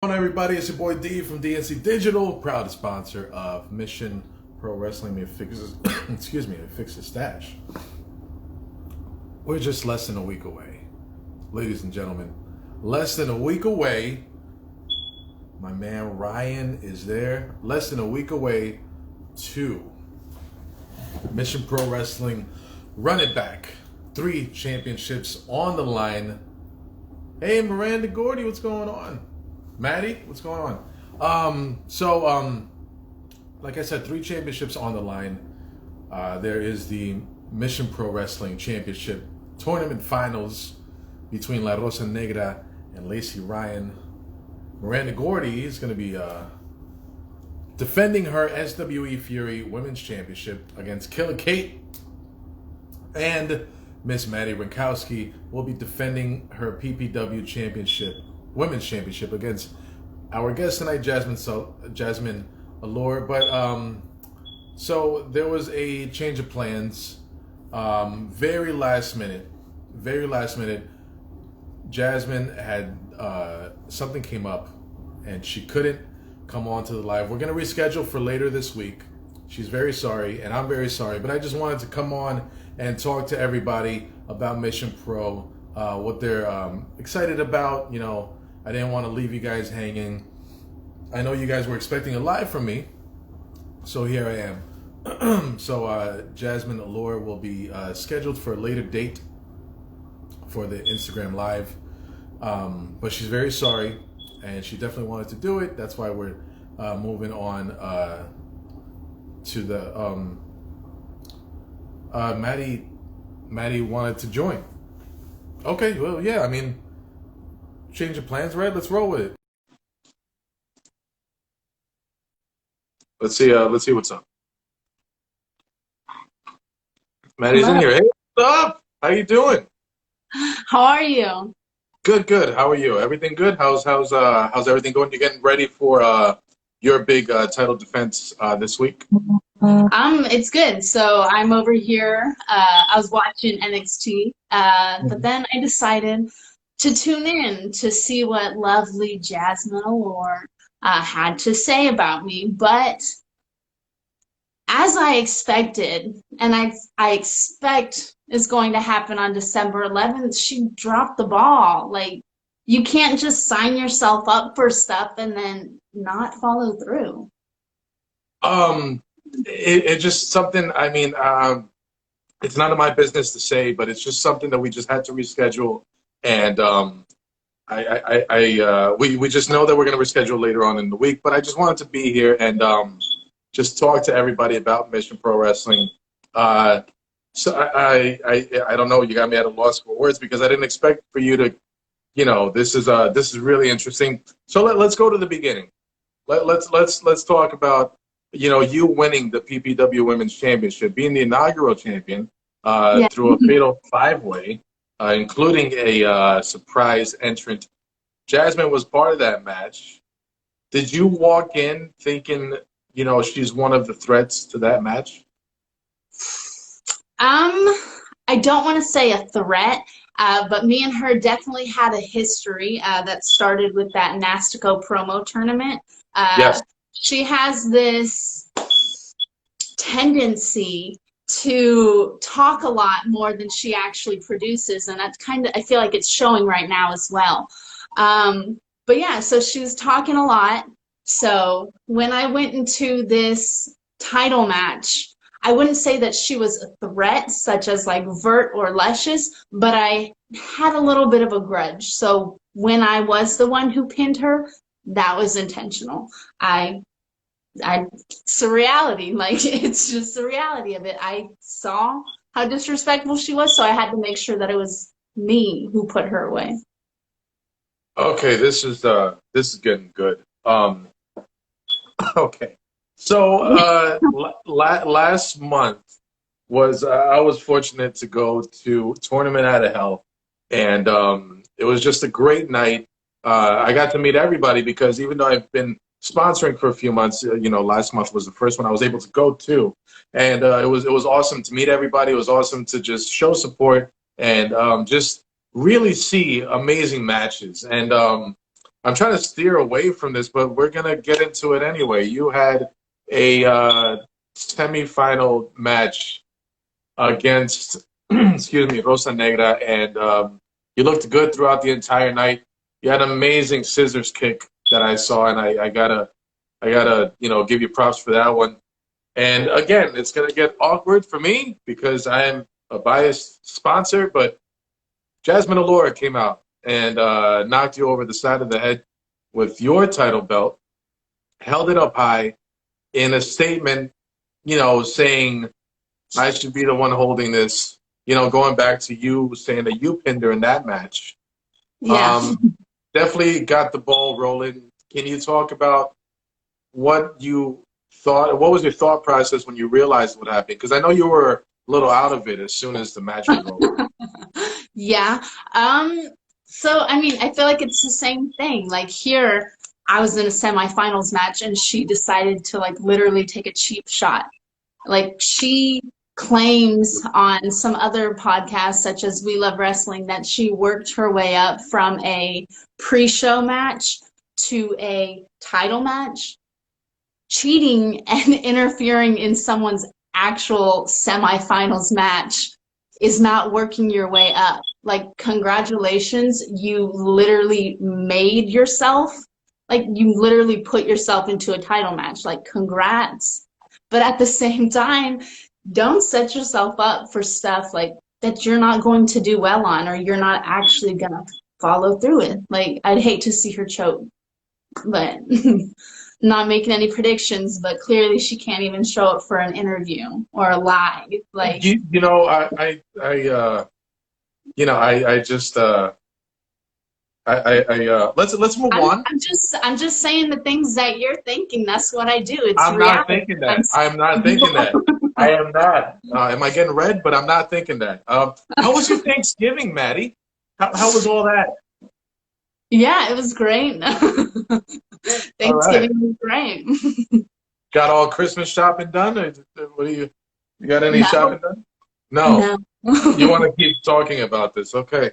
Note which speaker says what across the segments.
Speaker 1: Hello everybody, it's your boy D from DNC Digital, proud sponsor of Mission Pro Wrestling. May fix his, excuse me, fix his stash. We're just less than a week away, ladies and gentlemen. Less than a week away. My man Ryan is there. Less than a week away to Mission Pro Wrestling. Run it back. 3 championships on the line. Hey, Miranda Gordy, what's going on? Maddie, what's going on? Like I said, 3 championships on the line. There is the Mission Pro Wrestling Championship Tournament Finals between La Rosa Negra and Lacey Ryan. Miranda Gordy is going to be defending her SWE Fury Women's Championship against Killer Kate. And Miss Madi Wrenkowski will be defending her PPW Championship, Women's Championship, against our guest tonight, Jasmine Allure. But so there was a change of plans, very last minute. Jasmine had something came up, and she couldn't come on to the live. We're gonna reschedule for later this week. She's very sorry, and I'm very sorry. But I just wanted to come on and talk to everybody about Mission Pro, what they're excited about. You know, I didn't want to leave you guys hanging. I know you guys were expecting a live from me, so here I am. So Jasmine Allure will be scheduled for a later date for the Instagram live, but she's very sorry, and she definitely wanted to do it. That's why we're moving on to the Maddie wanted to join. Okay, well, yeah, I mean, change of plans, right? Let's roll with it.
Speaker 2: Let's see what's up. Maddie's in here. Hey, what's up? How you doing?
Speaker 3: How are you?
Speaker 2: Good. How are you? Everything good? How's everything going? You getting ready for your big title defense this week?
Speaker 3: It's good. So I'm over here. I was watching NXT, but then I decided to tune in to see what lovely Jasmine Allure had to say about me. But as I expected, and I expect is going to happen on December 11th, she dropped the ball. Like, you can't just sign yourself up for stuff and then not follow through.
Speaker 2: It's just something. I mean, it's none of my business to say, but it's just something that we just had to reschedule, and we just know that we're going to reschedule later on in the week. But I just wanted to be here and just talk to everybody about Mission Pro Wrestling. So I don't know. You got me at a loss for words because I didn't expect for you to, you know, this is really interesting. So let's go to the beginning. Let's talk about, you know, you winning the PPW Women's Championship, being the inaugural champion through a fatal 5-way, including a surprise entrant. Jasmine was part of that match. Did you walk in thinking, you know, she's one of the threats to that match?
Speaker 3: I don't want to say a threat, but me and her definitely had a history that started with that Nastico promo tournament.
Speaker 2: Yes.
Speaker 3: She has this tendency to talk a lot more than she actually produces, and that's I feel like it's showing right now as well. But yeah, so she was talking a lot. So when I went into this title match, I wouldn't say that she was a threat, such as like Vert or Luscious, but I had a little bit of a grudge. So when I was the one who pinned her, that was intentional. It's a reality. Like, it's just the reality of it. I saw how disrespectful she was, so I had to make sure that it was me who put her away.
Speaker 2: Okay, this is getting good. Okay, so last month was I was fortunate to go to Tournament Out of Hell, and it was just a great night. I got to meet everybody because even though I've been sponsoring for a few months, you know, last month was the first one I was able to go to, and it was awesome to meet everybody. It was awesome to just show support and just really see amazing matches. And I I'm trying to steer away from this, but we're gonna get into it anyway. You had a semifinal match against, excuse me, Rosa Negra, and you looked good throughout the entire night. You had an amazing scissors kick that I saw, and I gotta give you props for that one. And again, it's gonna get awkward for me because I am a biased sponsor, but Jasmine Allure came out and knocked you over the side of the head with your title belt, held it up high in a statement, saying I should be the one holding this, going back to you saying that you pinned her in that match.
Speaker 3: Yeah.
Speaker 2: Definitely got the ball rolling. Can you talk about what you thought? What was your thought process when you realized what happened? Because I know you were a little out of it as soon as the match was over.
Speaker 3: Yeah. So, I mean, I feel like it's the same thing. Like here, I was in a semifinals match and she decided to like literally take a cheap shot. Like she claims on some other podcasts, such as We Love Wrestling, that she worked her way up from a pre-show match to a title match. Cheating and interfering in someone's actual semifinals match is not working your way up. Like, congratulations, you literally made yourself, like, you literally put yourself into a title match. Like, congrats. But at the same time, don't set yourself up for stuff like that you're not going to do well on, or you're not actually going to follow through with. Like, I'd hate to see her choke, but not making any predictions, but clearly she can't even show up for an interview or a live. Like,
Speaker 2: let's move on.
Speaker 3: I'm just saying the things that you're thinking. That's what I do. It's
Speaker 2: I'm
Speaker 3: reality.
Speaker 2: not thinking that. I'm not thinking that. I am not. Am I getting red? But I'm not thinking that. How was your Thanksgiving, Maddie? How was all that?
Speaker 3: Yeah, it was great. Thanksgiving was great.
Speaker 2: Got all Christmas shopping done? Or what do you got any shopping done? No. You want to keep talking about this. Okay.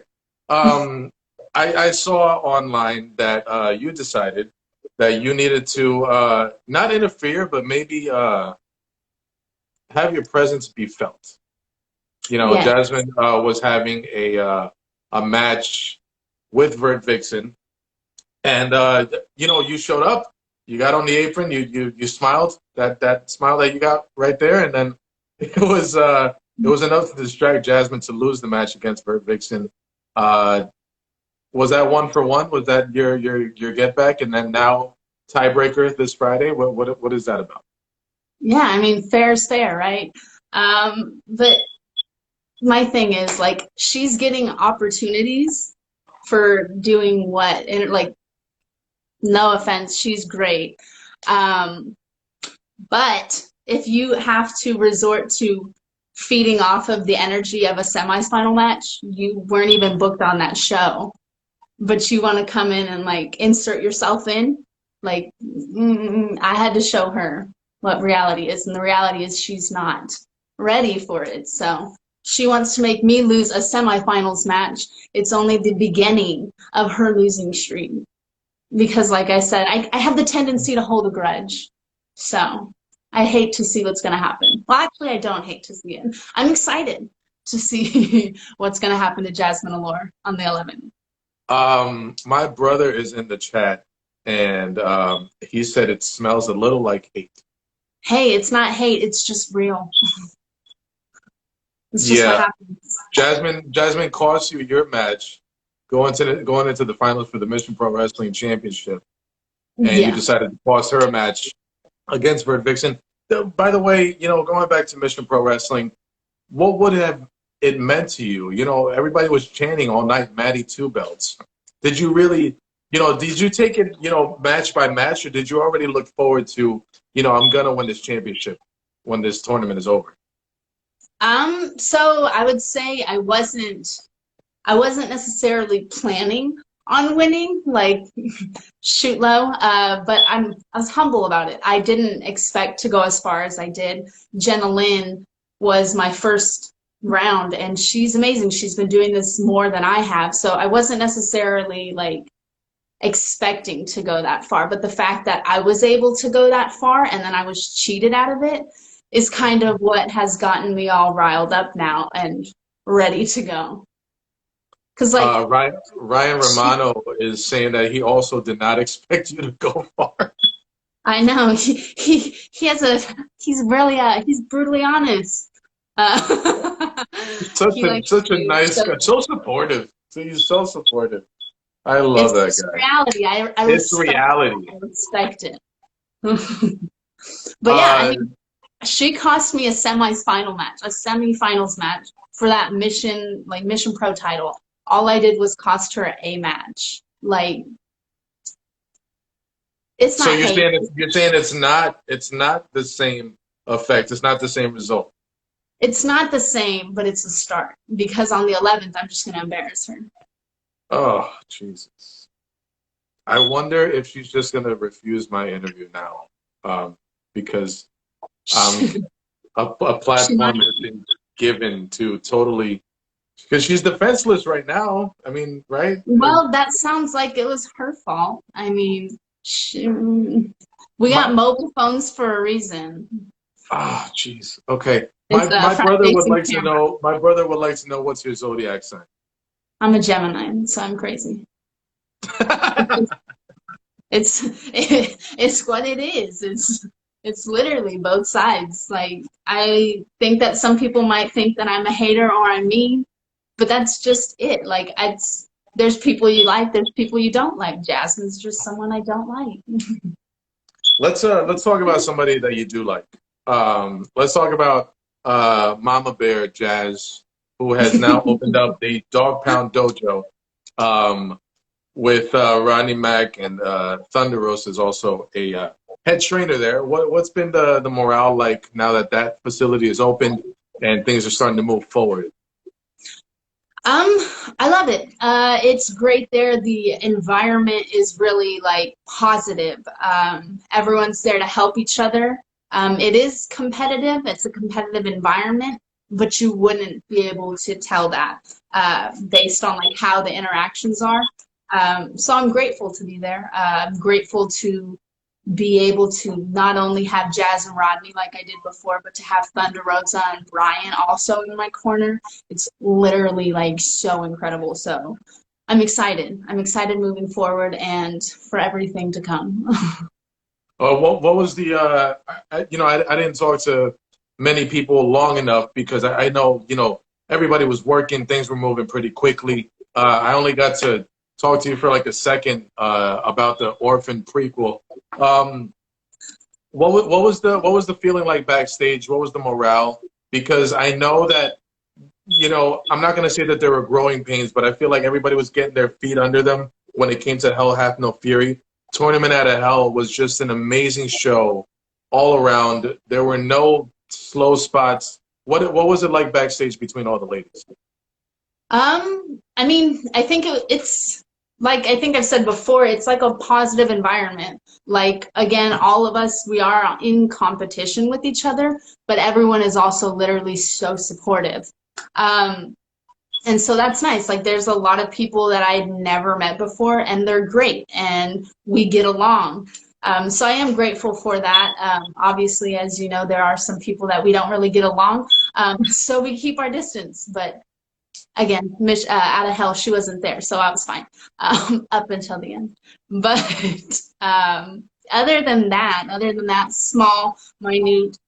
Speaker 2: I saw online that you decided that you needed to not interfere, but maybe have your presence be felt.
Speaker 3: Yes.
Speaker 2: Jasmine was having a match with Vert Vixen, and you showed up. You got on the apron. You smiled. That smile that you got right there, and then it was enough to distract Jasmine to lose the match against Vert Vixen. Was that 1-for-1? Was that your get back, and then now tiebreaker this Friday? What is that about?
Speaker 3: Yeah, I mean, fair is fair, right? But my thing is, like, she's getting opportunities for doing what, and like, no offense, she's great. But if you have to resort to feeding off of the energy of a semifinal match, you weren't even booked on that show, but you want to come in and like insert yourself in, like, I had to show her what reality is, and the reality is she's not ready for it. So she wants to make me lose a semifinals match. It's only the beginning of her losing streak, because like I said, I have the tendency to hold a grudge. So I hate to see what's going to happen. Well, actually, I don't hate to see it. I'm excited to see what's going to happen to Jasmine Allure on the 11th.
Speaker 2: My brother is in the chat, and he said it smells a little like hate.
Speaker 3: Hey, it's not hate. It's just real. It's just what happens.
Speaker 2: Jasmine cost you your match going into the finals for the Mission Pro Wrestling Championship, and you decided to cost her a match against Vert Vixen. By the way, going back to Mission Pro Wrestling, what would have it meant to you? Everybody was chanting all night, Maddie 2 belts. Did you really, did you take it, match by match, or did you already look forward to, I'm going to win this championship when this tournament is over?
Speaker 3: So I would say I wasn't necessarily planning on winning, like, shoot low, but I was humble about it. I didn't expect to go as far as I did. Jenna Lynn was my first round, and she's amazing. She's been doing this more than I have, so I wasn't necessarily like expecting to go that far. But the fact that I was able to go that far and then I was cheated out of it is kind of what has gotten me all riled up now and ready to go. Because like
Speaker 2: Ryan Romano is saying that he also did not expect you to go far.
Speaker 3: I know he's brutally honest.
Speaker 2: Such a nice guy, so supportive. So he's so supportive. I love that
Speaker 3: It's
Speaker 2: guy.
Speaker 3: reality. I respect it. But yeah, I mean, she cost me a semifinals match for that Mission Pro title. All I did was cost her a match. Like, it's not.
Speaker 2: So you're saying it's not the same effect. It's not the same result.
Speaker 3: It's not the same, but it's a start, because on the 11th, I'm just going to embarrass her.
Speaker 2: Oh, Jesus. I wonder if she's just going to refuse my interview now, because a platform has been given to totally, because she's defenseless right now. I mean, right?
Speaker 3: Well, that sounds like it was her fault. I mean, we got mobile phones for a reason.
Speaker 2: Ah, jeez. Okay. My brother would like to know. My brother would like to know, what's your zodiac sign?
Speaker 3: I'm a Gemini, so I'm crazy. It's what it is. It's literally both sides. Like, I think that some people might think that I'm a hater or I'm mean, but that's just it. Like, there's people you like, there's people you don't like. Jasmine's just someone I don't like.
Speaker 2: Let's talk about somebody that you do like. Let's talk about Mama Bear Jazz, who has now opened up the Dog Pound Dojo with Rodney Mack, and Thunder Rosa is also a head trainer there. What's been the morale like now that that facility is open and things are starting to move forward?
Speaker 3: I love it. It's great there. The environment is really like positive. Everyone's there to help each other. It is competitive. It's a competitive environment, but you wouldn't be able to tell that based on like how the interactions are. So I'm grateful to be there. I'm grateful to be able to not only have Jazz and Rodney like I did before, but to have Thunder Rosa and Brian also in my corner. It's literally like so incredible. So I'm excited. I'm excited moving forward and for everything to come.
Speaker 2: What was the I didn't talk to many people long enough, because I know everybody was working, things were moving pretty quickly. I only got to talk to you for like a second about the Orphan prequel. What was the feeling like backstage? What was the morale? Because I know that I'm not going to say that there were growing pains, but I feel like everybody was getting their feet under them when it came to Hell Hath No Fury. Tournament out of Hell was just an amazing show all around. There were no slow spots. What was it like backstage between all the ladies?
Speaker 3: I mean, I think it's like I think I've said before, it's like a positive environment. Like, again, all of us, we are in competition with each other, but everyone is also literally so supportive. And so that's nice. Like, there's a lot of people that I'd never met before, and they're great, and we get along. So I am grateful for that. Obviously, as you know, there are some people that we don't really get along, so we keep our distance. But again, out of Hell, she wasn't there, so I was fine up until the end. But other than that small, minute,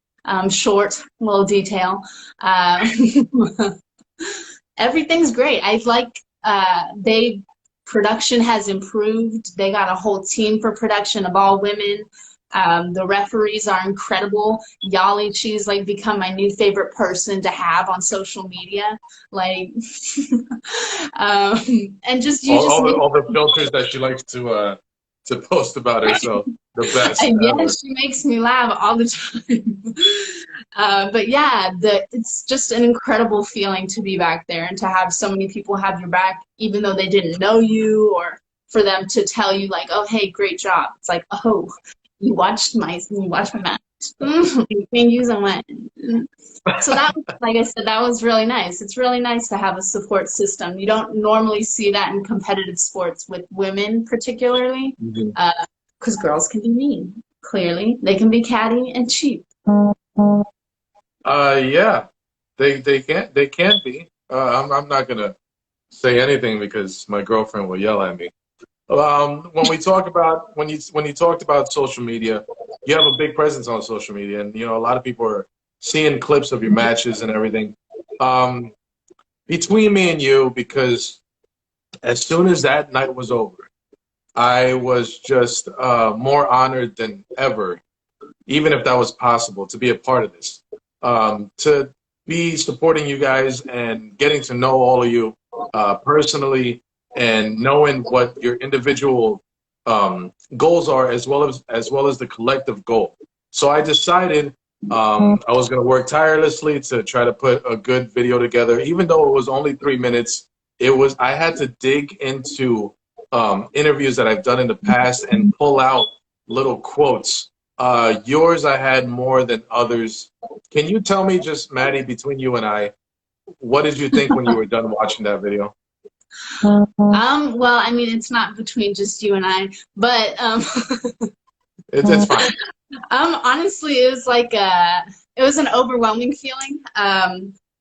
Speaker 3: short little detail, everything's great. I like production has improved. They got a whole team for production of all women. The referees are incredible. Yali, she's like become my new favorite person to have on social media. Like, and just
Speaker 2: all the filters that she likes to post about herself. The best.
Speaker 3: Yeah, she makes me laugh all the time. But yeah, it's just an incredible feeling to be back there and to have so many people have your back, even though they didn't know you, or for them to tell you like, oh, hey, great job. It's like, oh, you watched my match. You can use them when. So that was, like I said, that was really nice. It's really nice to have a support system. You don't normally see that in competitive sports with women, particularly,
Speaker 2: Mhm.
Speaker 3: because girls can be mean. Clearly, they can be catty and cheap.
Speaker 2: Yeah, they can't be. I'm not gonna say anything because my girlfriend will yell at me. When we talk about when you talked about social media, you have a big presence on social media, and a lot of people are seeing clips of your matches and everything. Um, Between me and you, because as soon as that night was over, I was just more honored than ever, even if that was possible, to be a part of this, to be supporting you guys and getting to know all of you personally, and knowing what your individual goals are, as well as the collective goal. So I decided I was going to work tirelessly to try to put a good video together, even though it was only 3 minutes. I had to dig into interviews that I've done in the past and pull out little quotes. Yours I had more than others. Can you tell me, just Maddie, between you and I, what did you think when you were done watching that video?
Speaker 3: Well, I mean, it's not between just you and I, but
Speaker 2: It's fine.
Speaker 3: honestly, it was an overwhelming feeling.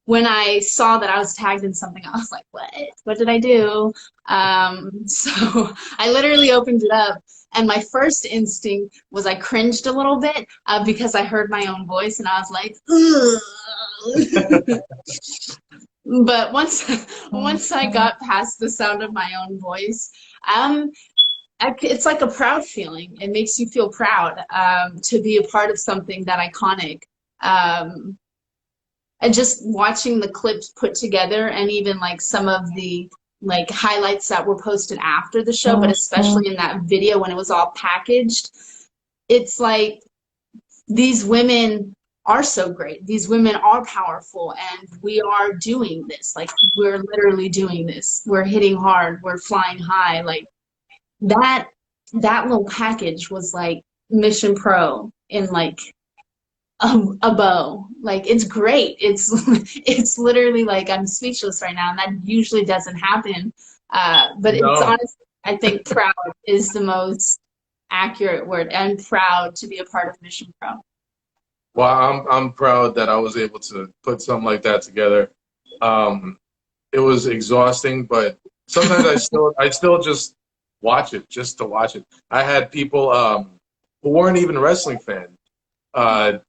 Speaker 3: When I saw that I was tagged in something, I was like, "What? What did I do?" So I literally opened it up, and my first instinct was I cringed a little bit because I heard my own voice, and I was like, "Ugh." But once I got past the sound of my own voice, um, it's like a proud feeling. It makes you feel proud to be a part of something that iconic. Um, and just watching the clips put together, and even like some of the like highlights that were posted after the show, but especially in that video when it was all packaged, it's like these women are so great. These women are powerful, and we are doing this. Like, we're literally doing this. We're hitting hard. We're flying high. Like, that that little package was like Mission Pro in like a bow. Like, it's great. It's literally like I'm speechless right now, and that usually doesn't happen. But it's
Speaker 2: No.
Speaker 3: honestly, I think proud is the most accurate word. I'm proud to be a part of Mission Pro.
Speaker 2: Well, I'm proud that I was able to put something like that together. It was exhausting, but sometimes I still just watch it just to watch it. I had people who weren't even wrestling fans, uh,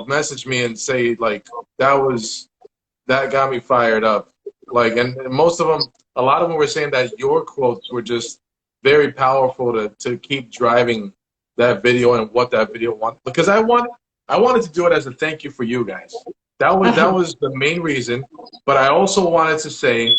Speaker 2: message me and say like that got me fired up. Like, and most of them, a lot of them were saying that your quotes were just very powerful to keep driving that video and what that video wanted. Because I wanted to do it as a thank you for you guys. That was the main reason. But I also wanted to say,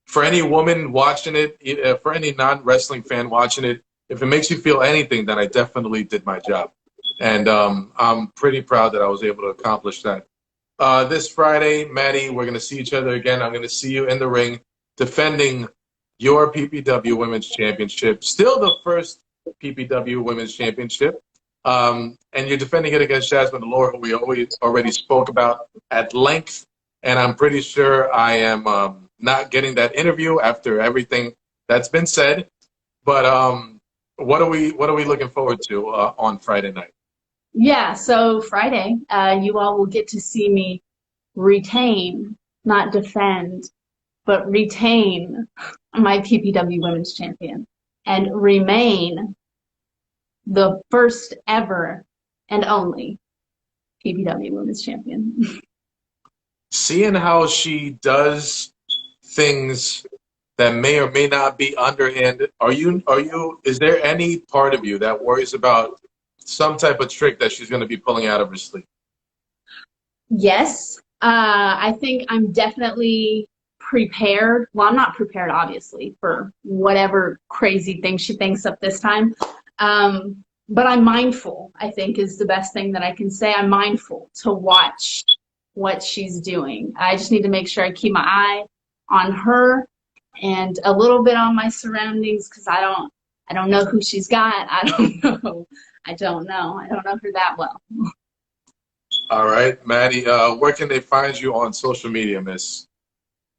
Speaker 2: for any woman watching it, for any non-wrestling fan watching it, if it makes you feel anything, then I definitely did my job. And I'm pretty proud that I was able to accomplish that. This Friday, Maddie, we're going to see each other again. I'm going to see you in the ring defending your PPW Women's Championship. Still the first PPW Women's Championship. And you're defending it against Jasmine Allure, who we already spoke about at length. And I'm pretty sure I am not getting that interview after everything that's been said. But what are we looking forward to on Friday night?
Speaker 3: Yeah, so Friday, you all will get to see me retain, not defend, but retain my PPW Women's Champion and remain the first ever and only PPW Women's Champion.
Speaker 2: Seeing how she does things that may or may not be underhand, is there any part of you that worries about some type of trick that she's going to be pulling out of her sleeve?
Speaker 3: Yes, I think I'm definitely prepared. Well, I'm not prepared, obviously, for whatever crazy thing she thinks up this time. But I'm mindful, I think, is the best thing that I can say. I'm mindful to watch what she's doing. I just need to make sure I keep my eye on her and a little bit on my surroundings, because I don't know who she's got. I don't know. I don't know. I don't know her that well.
Speaker 2: All right, Maddie, where can they find you on social media, miss?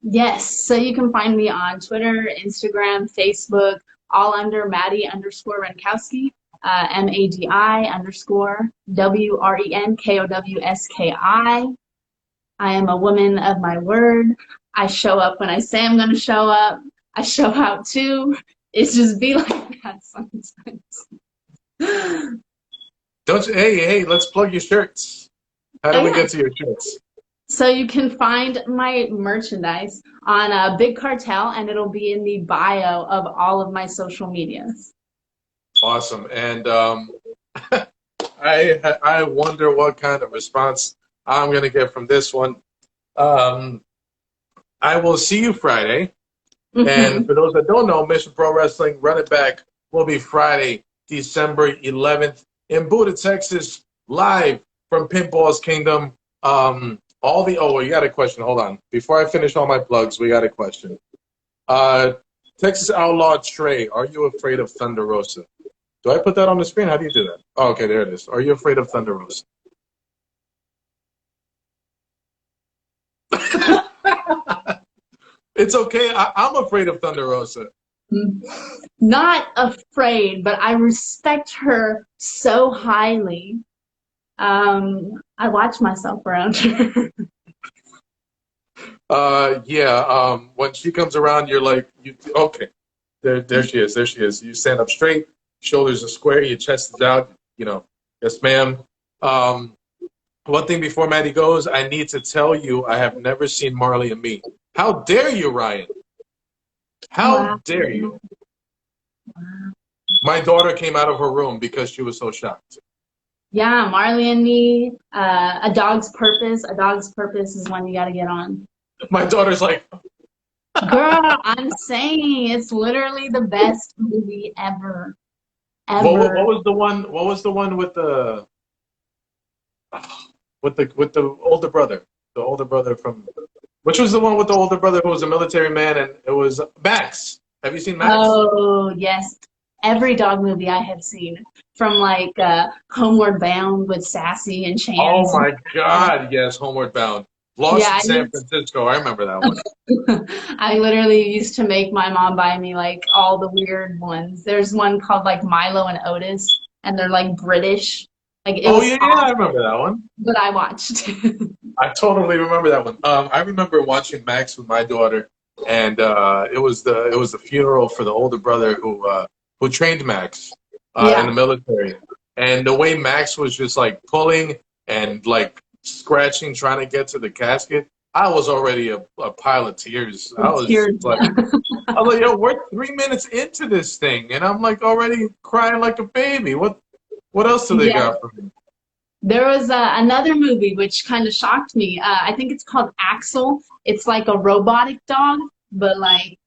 Speaker 3: Yes, so you can find me on Twitter, Instagram, Facebook, all under Madi_Wrenkowski, Madi_WRENKOWSKI. I am a woman of my word. I show up when I say I'm going to show up. I show out too. It's just be like that sometimes.
Speaker 2: Don't you, hey, let's plug your shirts. How do we get to your shirts?
Speaker 3: So you can find my merchandise on Big Cartel, and it'll be in the bio of all of my social medias.
Speaker 2: Awesome. And I wonder what kind of response I'm going to get from this one. I will see you Friday. And for those that don't know, Mission Pro Wrestling Run It Back will be Friday, December 11th in Buda, Texas, live from Pinball's Kingdom. Oh, we got a question. Hold on. Before I finish all my plugs, we got a question. Texas Outlaw Trey, are you afraid of Thunder Rosa? Do I put that on the screen? How do you do that? Oh, okay, there it is. Are you afraid of Thunder Rosa? It's okay. I'm afraid of Thunder Rosa.
Speaker 3: Not afraid, but I respect her so highly. I watch myself around her.
Speaker 2: When she comes around, you're like, okay, there she is. You stand up straight, shoulders are square, your chest is out. Yes, ma'am. One thing before Maddie goes, I need to tell you, I have never seen Marley and Me. How dare you, Ryan? How dare you?
Speaker 3: Wow.
Speaker 2: My daughter came out of her room because she was so shocked.
Speaker 3: Yeah, Marley and Me, A Dog's Purpose. A Dog's Purpose is one you got to get on.
Speaker 2: My daughter's like,
Speaker 3: girl, I'm saying it's literally the best movie ever.
Speaker 2: What was the one? What was the one with the older brother? The older brother from. Which was the one with the older brother who was a military man, and it was Max. Have you seen Max?
Speaker 3: Oh, yes. Every dog movie I have seen, from like Homeward Bound with Sassy and Chance.
Speaker 2: Oh my God, yes, Homeward Bound. Lost in San Francisco. I remember that one.
Speaker 3: I literally used to make my mom buy me like all the weird ones. There's one called like Milo and Otis, and they're like British. Like it was
Speaker 2: I remember that one.
Speaker 3: But I watched.
Speaker 2: I totally remember that one. I remember watching Max with my daughter, and it was the funeral for the older brother who trained Max in the military. And the way Max was just like pulling and like scratching, trying to get to the casket, I was already a pile of tears. I was like, yo, we're 3 minutes into this thing, and I'm like already crying like a baby. What else do they got for me?
Speaker 3: There was another movie which kind of shocked me. I think it's called Axel. It's like a robotic dog, but like,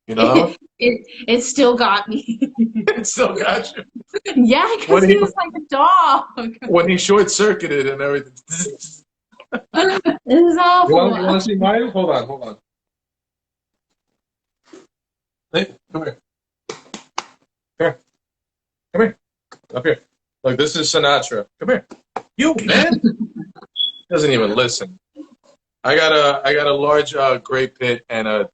Speaker 3: it still got me.
Speaker 2: It still got you.
Speaker 3: Yeah, because he was like a dog.
Speaker 2: When he short-circuited and everything.
Speaker 3: This is awful.
Speaker 2: You want to see mine? Hold on. Hey, come here. Come here. Up here. Look, this is Sinatra. Come here. You, man. Doesn't even listen. I got a large gray pit and a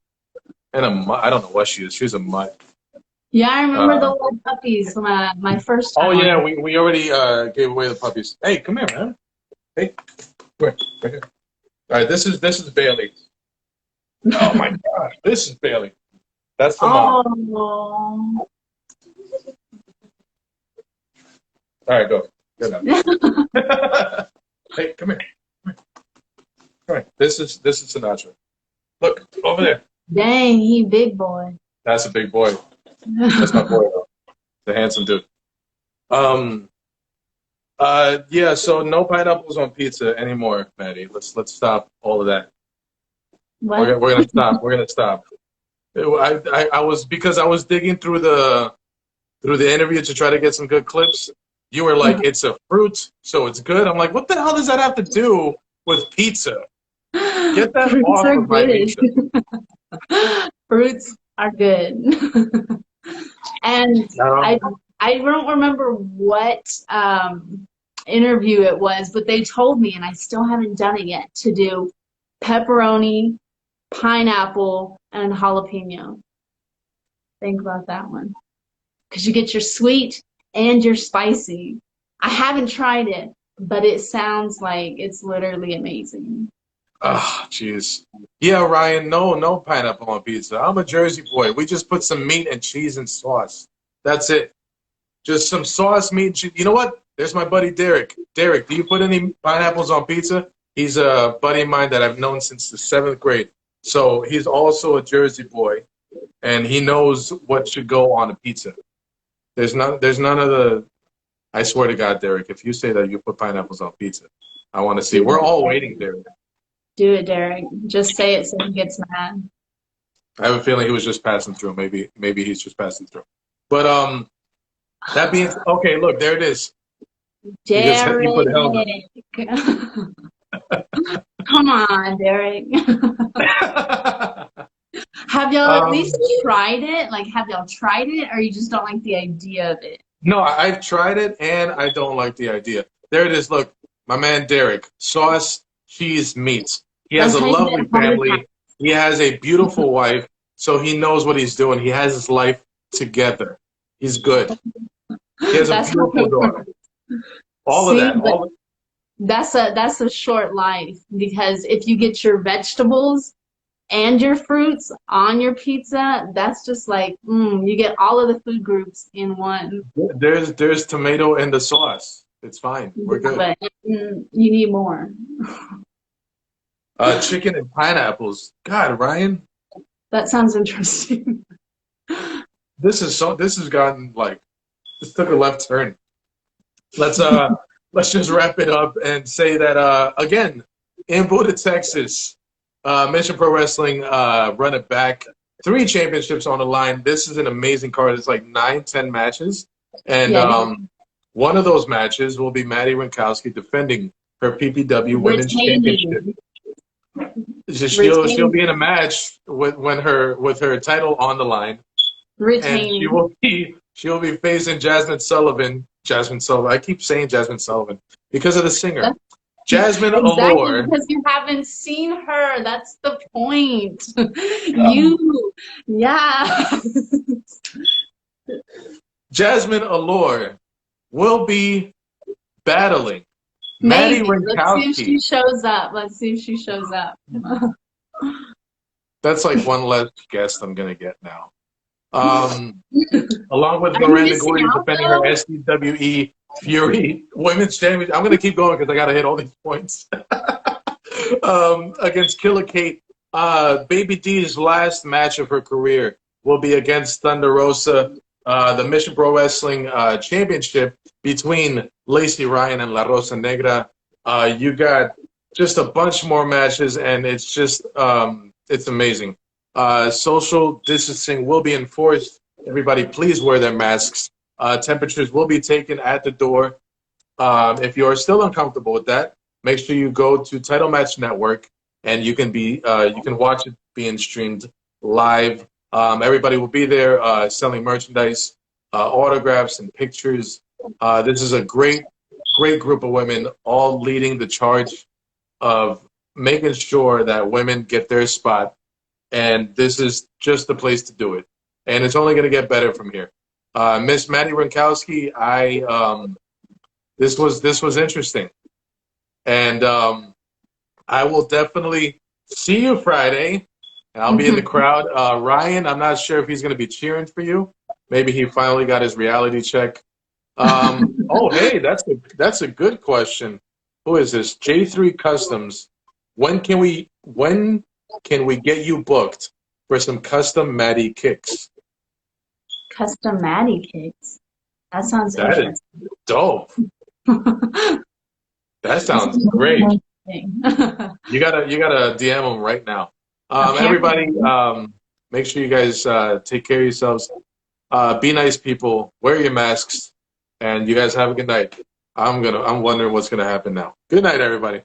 Speaker 2: mutt. I don't know what she is. She's a mutt.
Speaker 3: Yeah, I remember the little puppies my first time.
Speaker 2: Oh yeah, we already gave away the puppies. Hey, come here, man. Hey, come here. Right here. All right, this is Bailey. Oh my God, this is Bailey. That's the mom.
Speaker 3: Oh.
Speaker 2: All right, go. Good enough. Hey, come here. All right, this is Sinatra. Look over there.
Speaker 3: Dang, he big boy.
Speaker 2: That's a big boy. That's my boy though. The handsome dude. Yeah. So no pineapples on pizza anymore, Maddie. Let's stop all of that.
Speaker 3: What?
Speaker 2: We're gonna stop. We're gonna stop. I was digging through the interview to try to get some good clips. You were like, it's a fruit, so it's good. I'm like, what the hell does that have to do with pizza? Get that off of my pizza.
Speaker 3: Fruits are good. And
Speaker 2: Um,
Speaker 3: I don't remember what interview it was, but they told me, and I still haven't done it yet, to do pepperoni, pineapple, and jalapeno. Think about that one. Because you get your sweet and your spicy. I haven't tried it, but it sounds like it's literally amazing.
Speaker 2: jeez. Yeah, Ryan, no pineapple on pizza. I'm a Jersey boy. We just put some meat and cheese and sauce. That's it. Just some sauce, meat, and cheese. You know what? There's my buddy Derek. Derek, do you put any pineapples on pizza? He's a buddy of mine that I've known since the 7th grade. So he's also a Jersey boy, and he knows what should go on a pizza. There's none of the. I swear to God, Derek, if you say that you put pineapples on pizza, I want to see. We're all waiting, Derek.
Speaker 3: Do it, Derek. Just say it so he gets mad.
Speaker 2: I have a feeling he was just passing through. Maybe he's just passing through. But that being okay, look, there it is.
Speaker 3: Derek.
Speaker 2: He put hell
Speaker 3: Come on, Derek. Have y'all at least tried it? Like, have y'all tried it, or you just don't like the idea of it?
Speaker 2: No, I've tried it, and I don't like the idea. There it is. Look, my man Derek. Sauce, cheese, meats. He has a lovely family. He has a beautiful wife, so he knows what he's doing. He has his life together. He's good. He has a beautiful daughter. All of that.
Speaker 3: That's a short life, because if you get your vegetables and your fruits on your pizza, that's just like you get all of the food groups in one.
Speaker 2: There's tomato in the sauce. It's fine. We're good.
Speaker 3: But you need more.
Speaker 2: Chicken and pineapples. God, Ryan.
Speaker 3: That sounds interesting.
Speaker 2: This has gotten like, this took a left turn. Let's just wrap it up and say that again, in Buda, Texas, Mission Pro Wrestling run it back. 3 championships on the line. This is an amazing card. It's like 9-10 matches, and one of those matches will be Madi Wrenkowski defending her PPW Women's Championship. She'll be in a match with her title on the line, and she will be facing Jasmine Sullivan. I keep saying Jasmine Sullivan because of the singer. Jasmine Allure.
Speaker 3: Because you haven't seen her. That's the point.
Speaker 2: Jasmine Allure will be battling Madi Wrenkowski.
Speaker 3: Let's see if she shows up. Let's see if she shows up.
Speaker 2: That's like one less guest I'm going to get now. Along with Miranda Gordon defending her SCWE Fury Women's Championship. I'm going to keep going because I got to hit all these points. Against Killer Kate. Baby D's last match of her career will be against Thunder Rosa. The Mission Pro Wrestling Championship between Lacey Ryan and La Rosa Negra. You got just a bunch more matches, and it's just it's amazing. Social distancing will be enforced. Everybody, please wear their masks. Temperatures will be taken at the door. If you are still uncomfortable with that, make sure you go to Title Match Network, and you can watch it being streamed live. Everybody will be there selling merchandise, autographs, and pictures. This is a great group of women, all leading the charge of making sure that women get their spot. And this is just the place to do it. And it's only going to get better from here. Miss Madi Wrenkowski, this was interesting. And I will definitely see you Friday. And I'll be in the crowd. Ryan, I'm not sure if he's going to be cheering for you. Maybe he finally got his reality check. Oh, hey, that's a good question. Who is this? J3 Customs. When can we get you booked for some custom Madi kicks?
Speaker 3: Custom Madi kicks. That sounds interesting.
Speaker 2: Is dope. That sounds great. You gotta DM them right now. Everybody, make sure you guys take care of yourselves. Be nice people. Wear your masks, and you guys have a good night. I'm wondering what's gonna happen now. Good night, everybody.